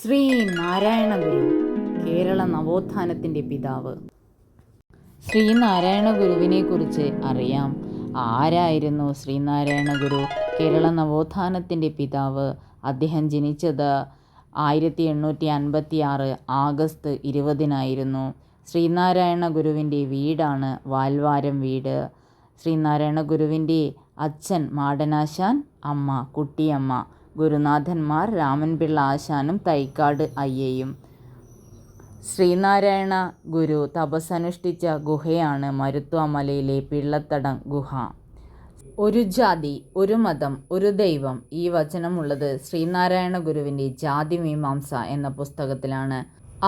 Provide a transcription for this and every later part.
ശ്രീ നാരായണ ഗുരു കേരള നവോത്ഥാനത്തിൻ്റെ പിതാവ്. ശ്രീനാരായണ ഗുരുവിനെ കുറിച്ച് അറിയാം. ആരായിരുന്നു ശ്രീനാരായണ ഗുരു? കേരള നവോത്ഥാനത്തിൻ്റെ പിതാവ്. അദ്ദേഹം ജനിച്ചത് 1856 ആഗസ്റ്റ് 20 ശ്രീനാരായണ ഗുരുവിൻ്റെ വീടാണ് വാൽവാരം വീട്. ശ്രീനാരായണ ഗുരുവിൻ്റെ അച്ഛൻ മാടനാശാൻ, അമ്മ കുട്ടിയമ്മ. ഗുരുനാഥന്മാർ രാമൻപിള്ള ആശാനും തൈക്കാട് അയ്യയും. ശ്രീനാരായണ ഗുരു തപസ്സനുഷ്ഠിച്ച ഗുഹയാണ് മരുത്വ മലയിലെ പിള്ളത്തടം ഗുഹ. ഒരു ജാതി, ഒരു മതം, ഒരു ദൈവം. ഈ വചനമുള്ളത് ശ്രീനാരായണ ഗുരുവിൻ്റെ ജാതിമീമാംസ എന്ന പുസ്തകത്തിലാണ്.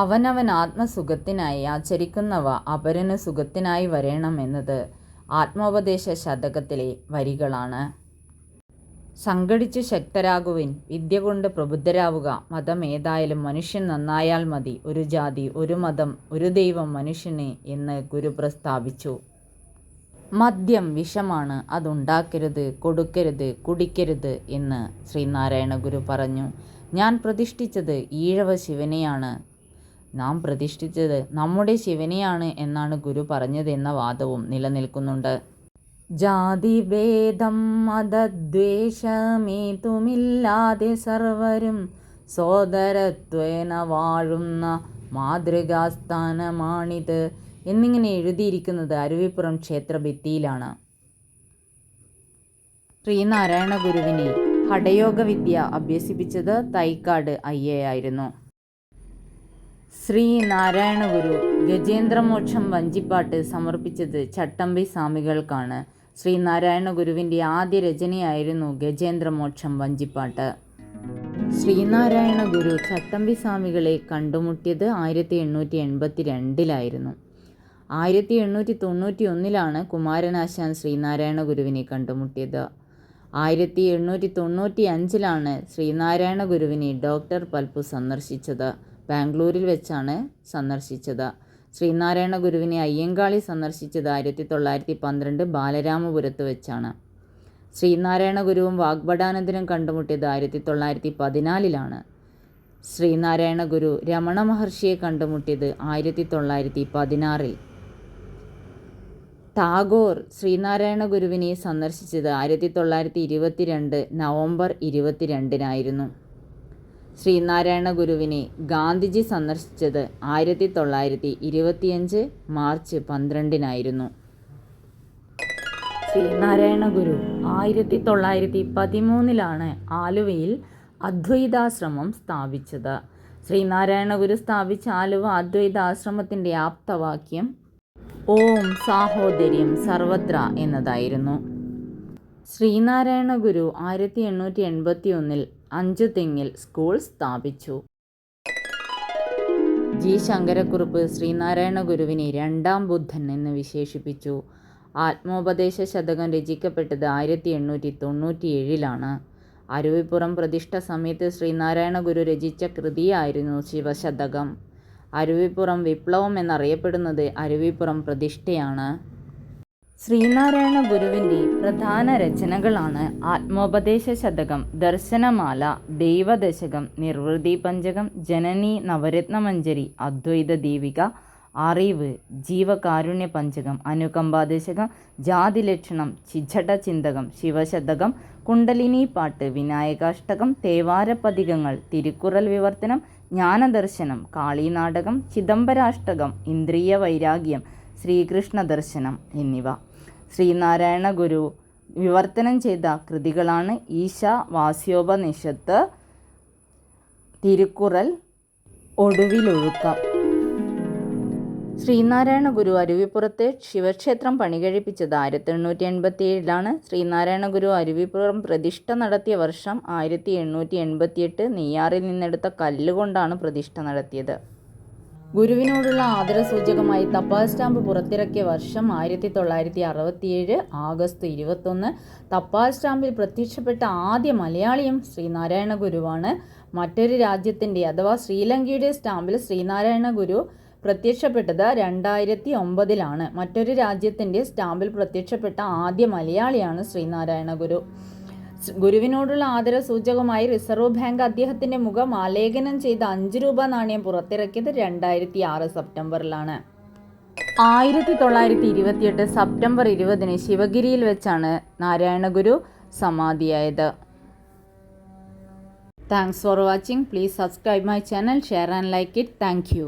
അവനവൻ ആത്മസുഖത്തിനായി ആചരിക്കുന്നവ അപരന് സുഖത്തിനായി വരേണമെന്നത് ആത്മോപദേശ ശതകത്തിലെ വരികളാണ്. സംഘടിച്ചു ശക്തരാകുവിൻ, വിദ്യ കൊണ്ട് പ്രബുദ്ധരാവുക. മതം ഏതായാലും മനുഷ്യൻ നന്നായാൽ മതി. ഒരു ജാതി, ഒരു മതം, ഒരു ദൈവം മനുഷ്യന് എന്ന് ഗുരു പ്രസ്താവിച്ചു. മദ്യം വിഷമാണ്, അതുണ്ടാക്കരുത്, കൊടുക്കരുത്, കുടിക്കരുത് എന്ന് ശ്രീനാരായണ ഗുരു പറഞ്ഞു. ഞാൻ പ്രതിഷ്ഠിച്ചത് ഈഴവ ശിവനെയാണ്, നാം പ്രതിഷ്ഠിച്ചത് നമ്മുടെ ശിവനെയാണ് എന്നാണ് ഗുരു പറഞ്ഞതെന്ന വാദവും നിലനിൽക്കുന്നുണ്ട്. ജാതിഭേദം മതദ്വേഷമേതുമില്ലാതെ സർവരും സോദരത്വേന വാഴുന്ന മാതൃകാസ്ഥാനമാണിത് എന്നിങ്ങനെ എഴുതിയിരിക്കുന്നത് അരുവിപ്പുറം ക്ഷേത്രഭിത്തിയിലാണ്. ശ്രീനാരായണ ഗുരുവിനെ ഹഠയോഗ വിദ്യ അഭ്യസിപ്പിച്ചത് തൈക്കാട് അയ്യയായിരുന്നു. ശ്രീനാരായണ ഗുരു ഗജേന്ദ്രമോക്ഷം വഞ്ചിപ്പാട്ട് സമർപ്പിച്ചത് ചട്ടമ്പി സ്വാമികൾക്കാണ്. ശ്രീനാരായണ ഗുരുവിൻ്റെ ആദ്യ രചനയായിരുന്നു ഗജേന്ദ്രമോക്ഷം വഞ്ചിപ്പാട്ട്. ശ്രീനാരായണ ഗുരു ചട്ടമ്പി സ്വാമികളെ കണ്ടുമുട്ടിയത് 1882 1891 കുമാരനാശാൻ ശ്രീനാരായണ ഗുരുവിനെ കണ്ടുമുട്ടിയത്. 1895 ശ്രീനാരായണ ഗുരുവിനെ ഡോക്ടർ പൽപ്പു സന്ദർശിച്ചത്. ബാംഗ്ലൂരിൽ വെച്ചാണ് സന്ദർശിച്ചത്. ശ്രീനാരായണ ഗുരുവിനെ അയ്യങ്കാളി സന്ദർശിച്ചത് 1912 ബാലരാമപുരത്ത് വെച്ചാണ്. ശ്രീനാരായണ ഗുരുവും വാഗ്ഭടാനന്ദനും കണ്ടുമുട്ടിയത് 1914. ശ്രീനാരായണ ഗുരു രമണ മഹർഷിയെ കണ്ടുമുട്ടിയത് 1916. ടാഗോർ ശ്രീനാരായണ ഗുരുവിനെ സന്ദർശിച്ചത് 1922 നവംബർ 22 ശ്രീനാരായണ ഗുരുവിനെ ഗാന്ധിജി സന്ദർശിച്ചത് 1925 മാർച്ച് 12 ശ്രീനാരായണ ഗുരു 1913 ആലുവയിൽ അദ്വൈതാശ്രമം സ്ഥാപിച്ചത്. ശ്രീനാരായണ ഗുരു സ്ഥാപിച്ച ആലുവ അദ്വൈതാശ്രമത്തിൻ്റെ ആപ്തവാക്യം ഓം സാഹോദര്യം സർവത്ര എന്നതായിരുന്നു. ശ്രീനാരായണ ഗുരു 1881 അഞ്ചുതെങ്ങിൽ സ്കൂൾ സ്ഥാപിച്ചു. ജി ശങ്കരക്കുറുപ്പ് ശ്രീനാരായണ ഗുരുവിനെ രണ്ടാം ബുദ്ധൻ എന്ന് വിശേഷിപ്പിച്ചു. ആത്മോപദേശ ശതകം രചിക്കപ്പെട്ടത് 1897. അരുവിപ്പുറം പ്രതിഷ്ഠ സമയത്ത് ശ്രീനാരായണ ഗുരു രചിച്ച കൃതിയായിരുന്നു ശിവശതകം. അരുവിപ്പുറം വിപ്ലവം എന്നറിയപ്പെടുന്നത് അരുവിപ്പുറം പ്രതിഷ്ഠയാണ്. ശ്രീനാരായണ ഗുരുവിൻ്റെ പ്രധാന രചനകളാണ് ആത്മോപദേശ ശതകം, ദർശനമാല, ദൈവദശകം, നിർവൃതി പഞ്ചകം, ജനനി നവരത്നമഞ്ജരി, അദ്വൈത ദീപിക, അറിവ്, ജീവകാരുണ്യ പഞ്ചകം, അനുകമ്പാദശകം, ജാതിലക്ഷണം, ചിജട ചിന്തകം, ശിവശതകം, കുണ്ടലിനി പാട്ട്, വിനായകാഷ്ടകം, തേവാരപതികങ്ങൾ, തിരുക്കുറൽ വിവർത്തനം, ജ്ഞാനദർശനം, കാളീനാടകം, ചിദംബരാഷ്ടകം, ഇന്ദ്രിയ വൈരാഗ്യം, ശ്രീകൃഷ്ണ ദർശനം എന്നിവ. ശ്രീനാരായണ ഗുരു വിവർത്തനം ചെയ്ത കൃതികളാണ് ഈശാവാസ്യോപനിഷത്ത്, തിരുക്കുറൽ, ഒടുവിലൊഴുക്കം. ശ്രീനാരായണ ഗുരു അരുവിപ്പുറത്ത് ശിവക്ഷേത്രം പണികഴിപ്പിച്ചത് 1887. ശ്രീനാരായണ ഗുരു അരുവിപ്പുറം പ്രതിഷ്ഠ നടത്തിയ വർഷം 1888. നെയ്യാറിൽ നിന്നെടുത്ത കല്ലുകൊണ്ടാണ് പ്രതിഷ്ഠ നടത്തിയത്. ഗുരുവിനോടുള്ള ആദരസൂചകമായി തപാൽ സ്റ്റാമ്പ് പുറത്തിറക്കിയ വർഷം 1967 ആഗസ്റ്റ് 21. തപാൽ സ്റ്റാമ്പിൽ പ്രത്യക്ഷപ്പെട്ട ആദ്യ മലയാളിയും ശ്രീനാരായണ ഗുരുവാണ്. മറ്റൊരു രാജ്യത്തിൻ്റെ അഥവാ ശ്രീലങ്കയുടെ സ്റ്റാമ്പിൽ ശ്രീനാരായണ ഗുരു പ്രത്യക്ഷപ്പെട്ടത് 2009. മറ്റൊരു രാജ്യത്തിൻ്റെ സ്റ്റാമ്പിൽ പ്രത്യക്ഷപ്പെട്ട ആദ്യ മലയാളിയാണ് ശ്രീനാരായണ ഗുരു. ഗുരുവിനോടുള്ള ആദരസൂചകമായി റിസർവ് ബാങ്ക് അദ്ദേഹത്തിൻ്റെ മുഖം ആലേഖനം ചെയ്ത 5 രൂപ നാണയം പുറത്തിറക്കിയത് 2006 സെപ്റ്റംബറിലാണ്. 1928 സെപ്റ്റംബർ 20 ശിവഗിരിയിൽ വെച്ചാണ് നാരായണ ഗുരു സമാധിയായത്. Thanks for watching. Please subscribe my channel, share and like it. Thank U.